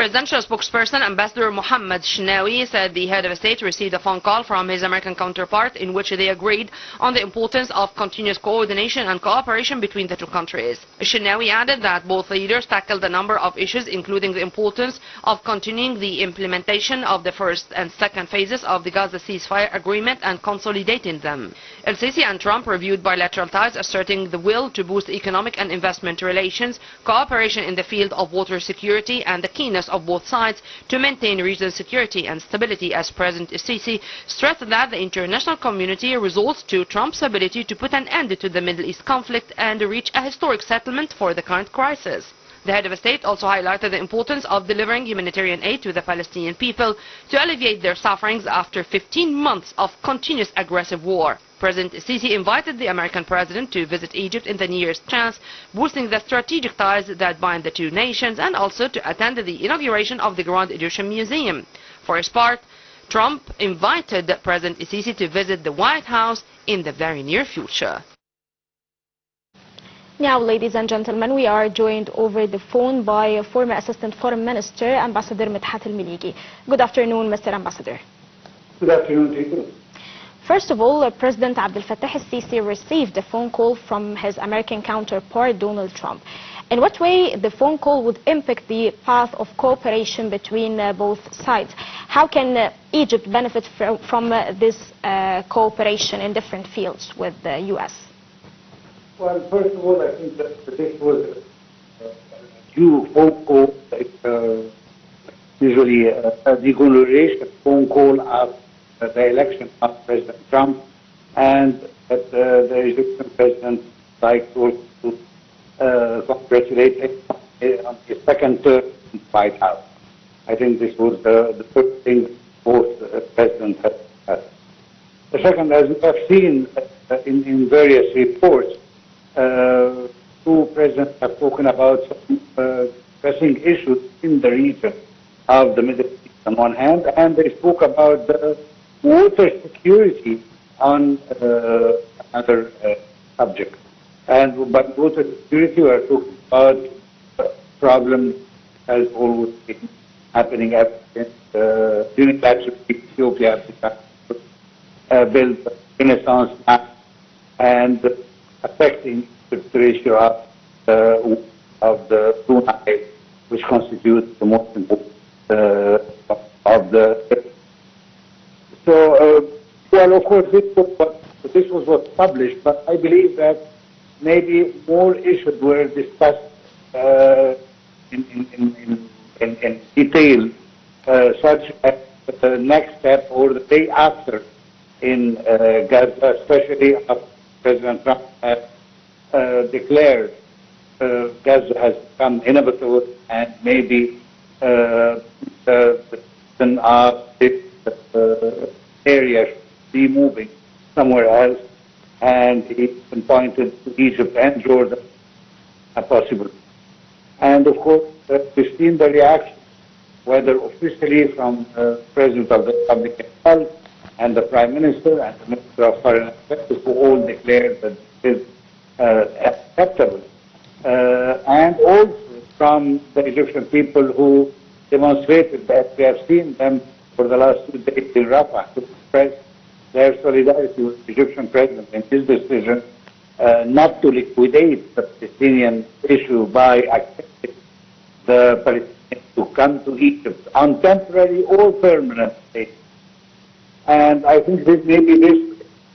Presidential spokesperson Ambassador Mohammed Shnawi said the head of state received a phone call from his American counterpart in which they agreed on the importance of continuous coordination and cooperation between the two countries. Shnawi added that both leaders tackled a number of issues, including the importance of continuing the implementation of the first and second phases of the Gaza ceasefire agreement and consolidating them. El-Sisi and Trump reviewed bilateral ties, asserting the will to boost economic and investment relations, cooperation in the field of water security, and the keenness of both sides to maintain regional security and stability, as President Sisi stressed that the international community resorts to Trump's ability to put an end to the Middle East conflict and reach a historic settlement for the current crisis. The head of state also highlighted the importance of delivering humanitarian aid to the Palestinian people to alleviate their sufferings after 15 months of continuous aggressive war. President Sisi invited the American president to visit Egypt in the nearest chance, boosting the strategic ties that bind the two nations, and also to attend the inauguration of the Grand Egyptian Museum. For his part, Trump invited President Sisi to visit the White House in the very near future. Now, ladies and gentlemen, we are joined over the phone by former Assistant Foreign Minister, Ambassador Medhat Meligy. Good afternoon, Mr. Ambassador. Good afternoon to you. First of all, President Abdel Fattah el-Sisi received a phone call from his American counterpart, Donald Trump. In what way the phone call would impact the path of cooperation between both sides? How can Egypt benefit from this cooperation in different fields with the U.S.? Well, first of all, I think that this was a due phone call, usually a declaration phone call after the election of President Trump, and that the Egyptian president like to congratulate him on his second term in the White House. I think this was the first thing both presidents had. The second, as we have seen in various reports, two presidents have spoken about some pressing issues in the region of the Middle East on one hand, and they spoke about the water security on another subject. And but water security, we are talking about problems as always been happening unilaterally. Ethiopia built Renaissance map and affecting the ratio of the Blue Nile, which constitutes the most important of the. So, well, of course, this was what's published, but I believe that maybe more issues were discussed in detail, such as the next step or the day after in Gaza, especially after President Trump has declared Gaza has become inhabitable, and maybe this area should be moving somewhere else, and he pointed to Egypt and Jordan as possible. And of course, we've seen the reaction, whether officially from the President of the Republic himself and the Prime Minister and the Minister of Foreign Affairs, who all declared that this is acceptable, and also from the Egyptian people who demonstrated that we have seen them for the last 2 days in Rafah to express their solidarity with the Egyptian president in his decision not to liquidate the Palestinian issue by accepting the Palestinians to come to Egypt on temporary or permanent basis. And I think that maybe this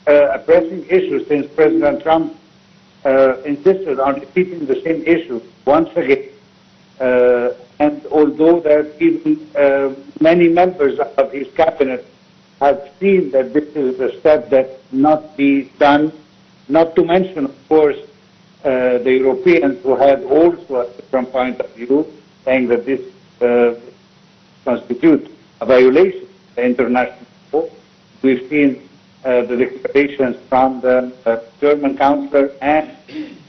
a pressing issue, since President Trump insisted on repeating the same issue once again. And although that even many members of his cabinet have seen that this is a step that not be done, not to mention, of course, the Europeans who had also a different point of view, saying that this constitutes a violation of the international law. We've seen the declarations from the German Chancellor and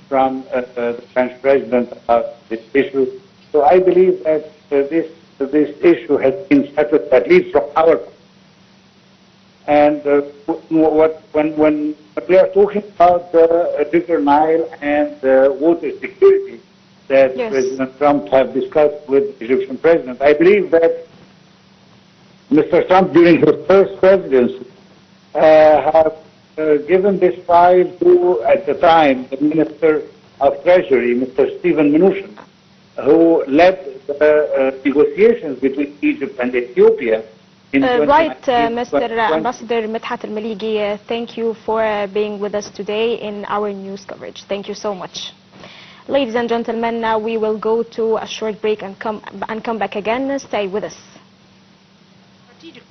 from the French President about this issue. So I believe that this issue has been settled, at least from our point. And when we are talking about the River Nile and water security, that Yes. President Trump have discussed with the Egyptian president. I believe that Mr. Trump, during his first presidency, have given this file to, at the time, the Minister of Treasury, Mr. Stephen Mnuchin, who led the negotiations between Egypt and Ethiopia in Right, 2019, Mr. 2020. Ambassador Medhat Meligy, thank you for being with us today in our news coverage. Thank you so much. Ladies and gentlemen, now we will go to a short break and come back again. Stay with us. Strategic